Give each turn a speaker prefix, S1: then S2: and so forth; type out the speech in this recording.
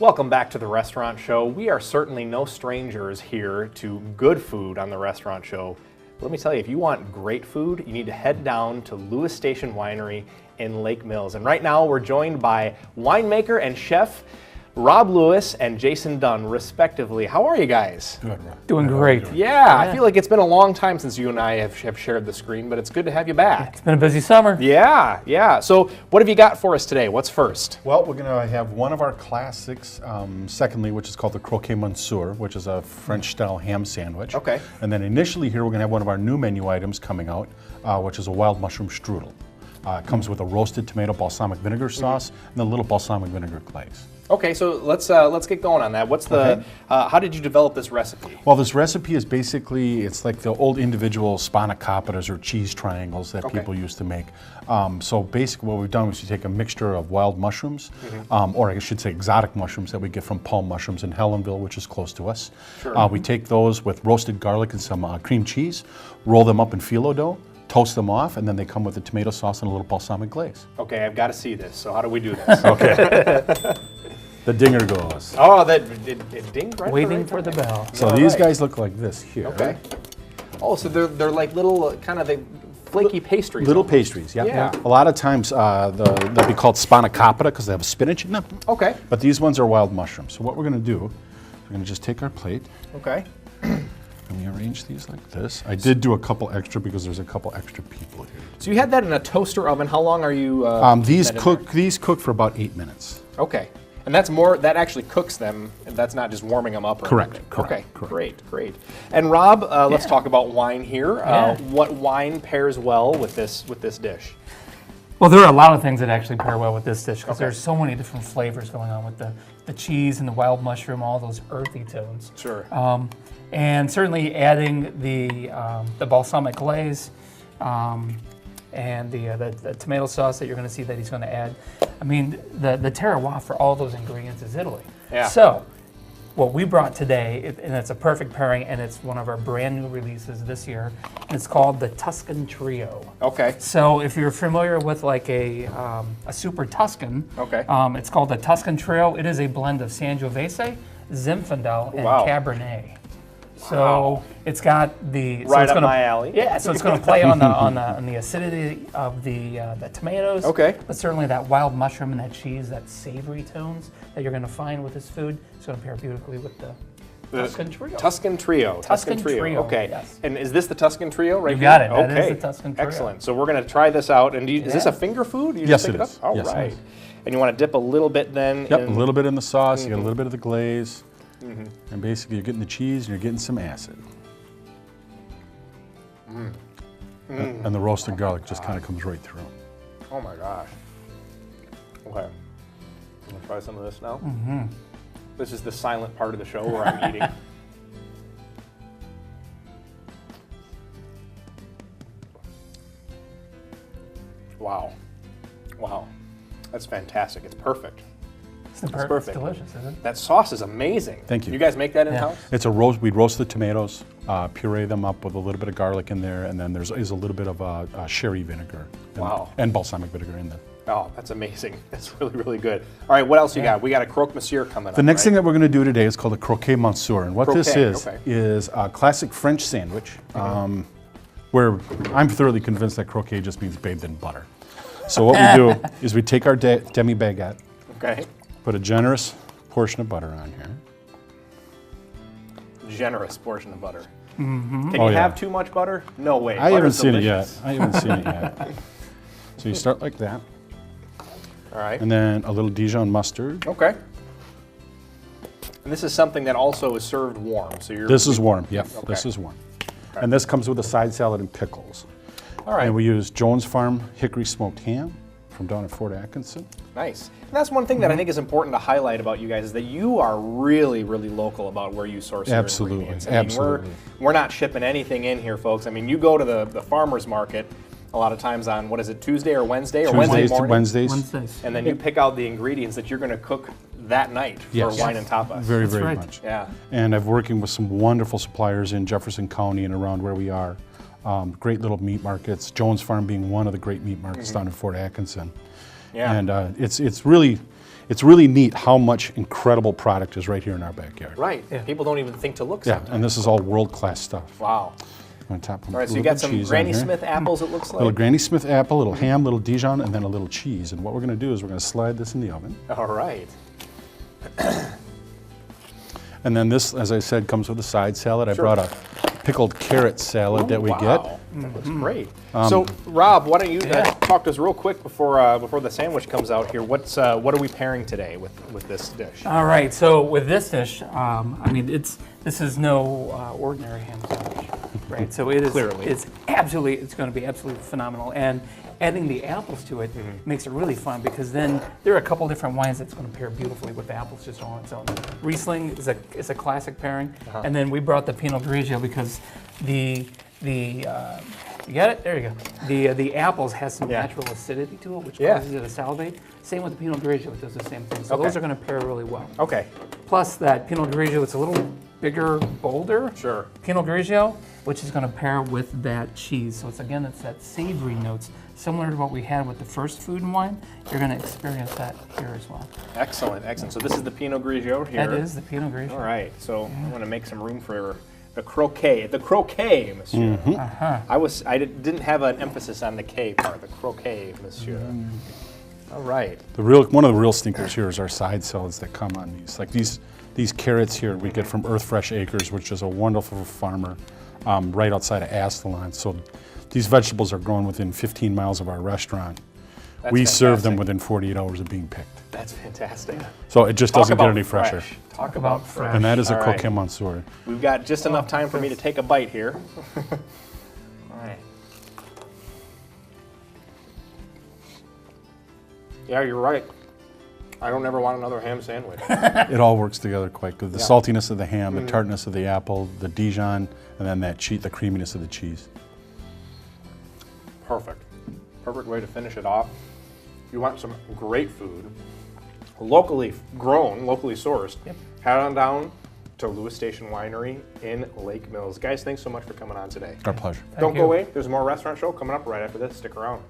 S1: Welcome back to the Restaurant Show. We are certainly no strangers here to good food on the Restaurant Show. Let me tell you, if you want great food, you need to head down to Lewis Station Winery in Lake Mills. And right now we're joined by winemaker and chef Rob Lewis and Jason Dunn, respectively. How are you guys?
S2: Good, Rob.
S3: Doing great.
S1: Yeah, I feel like it's been a long time since you and I have shared the screen, but it's good to have you back.
S3: It's been a busy summer.
S1: Yeah. So what have you got for us today? What's first?
S2: Well, we're going to have one of our classics, secondly, which is called the croquet monsieur, which is a French-style ham sandwich.
S1: Okay.
S2: And then initially here, we're going to have one of our new menu items coming out, which is a wild mushroom strudel. It comes with a roasted tomato balsamic vinegar sauce and a little balsamic vinegar glaze.
S1: Okay, so let's get going on that. What's the how did you develop this recipe?
S2: Well, this recipe is basically, it's like the old individual spanakoppitas or cheese triangles that people used to make. So basically what we've done is we take a mixture of wild mushrooms, or I should say exotic mushrooms that we get from Palm Mushrooms in Helenville, which is close to us.
S1: Sure.
S2: We take those with roasted garlic and some cream cheese, roll them up in phyllo dough, toast them off, and then they come with a tomato sauce and a little balsamic glaze.
S1: Okay, I've got to see this. So how do we do this?
S2: Okay. The dinger goes.
S1: Oh, it dinged right.
S3: Waiting for the bell.
S2: So these guys look like this here.
S1: Okay. Oh, so they're like little kind of flaky pastries.
S2: Little
S1: almost.
S2: pastries, yeah.
S1: Yeah.
S2: A lot of times they'll be called spanakopita because they have spinach in them.
S1: Okay.
S2: But these ones are wild mushrooms. So what we're going to do, we're going to just take our plate
S1: Okay.
S2: and we arrange these like this. I did do a couple extra because there's a couple extra people here.
S1: So you had that in a toaster oven. How long are you?
S2: These
S1: that in
S2: cook for about 8 minutes.
S1: there? Okay. And that's more. That actually cooks them. And that's not just warming them up. Or
S2: Correct,
S1: anything.
S2: correct,
S1: Okay.
S2: correct.
S1: Great. And Rob, let's talk about wine here.
S3: Yeah.
S1: What wine pairs well with this dish?
S3: Well, there are a lot of things that actually pair well with this dish because
S1: Okay.
S3: there's so many different flavors going on with the cheese and the wild mushroom, all those earthy tones.
S1: Sure.
S3: And certainly adding the balsamic glaze and the tomato sauce that you're going to see that he's going to add. I mean, the terroir for all those ingredients is Italy.
S1: Yeah.
S3: So what we brought today, and it's a perfect pairing, and it's one of our brand new releases this year, and it's called the Tuscan Trio.
S1: Okay.
S3: So if you're familiar with like a Super Tuscan,
S1: Okay.
S3: it's called the Tuscan Trio. It is a blend of Sangiovese, Zinfandel, and
S1: Wow.
S3: Cabernet. So it's got the
S1: Right
S3: it's
S1: up
S3: gonna,
S1: my alley.
S3: Yeah, so it's going to play on the acidity of the tomatoes.
S1: Okay.
S3: But certainly that wild mushroom and that cheese, that savory tones that you're going to find with this food, it's going to pair beautifully with the Tuscan Trio.
S1: Tuscan Trio.
S3: Tuscan Trio,
S1: Okay.
S3: yes.
S1: And is this the Tuscan Trio right
S3: You got
S1: here?
S3: it. That is
S1: Okay.
S3: the Tuscan Trio.
S1: Excellent. So we're going to try this out. And is this
S3: Yeah.
S1: a finger food? You
S2: Yes,
S1: just pick
S2: it is.
S1: Up? All
S2: Yes, it
S1: right.
S2: is.
S1: And you want to dip a little bit then?
S2: Yep,
S1: in,
S2: a little bit in the sauce, you got a little bit of the glaze, and basically you're getting the cheese and you're getting some acid. And the roasted garlic just kind of comes right through.
S1: Oh my gosh. Okay. I'm going to try some of this now. This is the silent part of the show where I'm eating. Wow. That's fantastic. It's perfect.
S3: It's
S1: perfect.
S3: It's delicious, isn't it?
S1: That sauce is amazing.
S2: Thank you.
S1: You guys make that in-house?
S2: It's a roast. We roast the tomatoes, puree them up with a little bit of garlic in there, and then there's a little bit of sherry vinegar.
S1: Wow.
S2: And balsamic vinegar in there.
S1: Oh, that's amazing. That's really, really good. All right, what else you got? We got a croque monsieur coming up.
S2: The next
S1: right?
S2: thing that we're going to do today is called a croquet monsieur, and what this
S1: Croquet,
S2: is a classic French sandwich, where I'm thoroughly convinced that croquet just means bathed in butter. So what we do is we take our demi baguette,
S1: Okay.
S2: put a generous portion of butter on here.
S1: Generous portion of butter. Can
S2: Oh,
S1: you
S2: yeah.
S1: have too much butter? No way.
S2: I haven't
S1: Butter's
S2: seen
S1: delicious.
S2: it yet. I haven't seen it yet. So you start like that,
S1: All right.
S2: and then a little Dijon mustard.
S1: Okay. And this is something that also is served warm. So you're.
S2: This is warm. Yep,
S1: Okay.
S2: this is warm. And this comes with a side salad and pickles.
S1: All right.
S2: And we use Jones Farm hickory smoked ham from down at Fort Atkinson.
S1: Nice. And that's one thing that I think is important to highlight about you guys is that you are really, really local about where you source your
S2: Absolutely,
S1: ingredients. I mean,
S2: absolutely.
S1: We're not shipping anything in here, folks. I mean, you go to the farmer's market a lot of times on, what is it, Tuesday or Wednesday? Or Wednesday
S2: Tuesdays to
S1: morning?
S2: Wednesdays.
S3: Wednesdays.
S1: And then you pick out the ingredients that you're going to cook that night for
S2: Yes.
S1: wine and tapas.
S2: Very, very
S3: right.
S2: much.
S1: Yeah.
S2: And I've working with some wonderful suppliers in Jefferson County and around where we are. Great little meat markets. Jones Farm being one of the great meat markets down in Fort Atkinson.
S1: Yeah.
S2: And it's really, it's really neat how much incredible product is right here in our backyard.
S1: Right. Yeah. People don't even think to look.
S2: Yeah,
S1: sometimes.
S2: and this is all world-class stuff.
S1: Wow.
S2: On top of
S1: All right, so you got some Granny Smith apples, it looks like.
S2: Little Granny Smith apple, little ham, little Dijon, and then a little cheese. And what we're going to do is we're going to slide this in the oven.
S1: All right.
S2: And then this, as I said, comes with a side salad. I brought a pickled carrot salad that we get.
S1: That looks great. So, Rob, why don't you talk to us real quick before the sandwich comes out here? What are we pairing today with this dish?
S3: All right, so with this dish, I mean, this is no ordinary ham sandwich, right? So it is.
S1: Clearly.
S3: It's going to be absolutely phenomenal, and adding the apples to it makes it really fun because then there are a couple different wines that's going to pair beautifully with the apples just on its own. Riesling is a classic pairing, and then we brought the Pinot Grigio because you got it? There you go. The apples has some natural acidity to it, which causes it to salivate. Same with the Pinot Grigio, it does the same thing. So those are going to pair really well.
S1: Okay.
S3: Plus that Pinot Grigio, it's a little bigger, bolder Pinot Grigio, which is going to pair with that cheese. So it's that savory notes, similar to what we had with the first food and wine. You're going to experience that here as well.
S1: Excellent, excellent. So this is the Pinot Grigio here.
S3: That is the Pinot Grigio.
S1: All right. So I want to make some room for the croquet. The croquet, monsieur. I didn't have an emphasis on the K part. The croquet, monsieur. All right.
S2: One of the real stinkers here is our side salads that come on these. Like these carrots here we get from Earth Fresh Acres, which is a wonderful farmer right outside of Ascalon. So these vegetables are grown within 15 miles of our restaurant. We serve them within 48 hours of being picked.
S1: That's fantastic.
S2: So it just doesn't get any fresher.
S1: Talk about fresh.
S2: And that is a croquet monsieur.
S1: We've got just enough time for me to take a bite here. All right. Yeah, you're right. I don't ever want another ham sandwich.
S2: It all works together quite good. The saltiness of the ham, the tartness of the apple, the Dijon, and then the creaminess of the cheese.
S1: Perfect. Perfect way to finish it off. If you want some great food, locally grown, locally sourced, head on down to Lewis Station Winery in Lake Mills. Guys, thanks so much for coming on today.
S2: Our pleasure.
S1: Don't go away. There's more restaurant show coming up right after this. Stick around.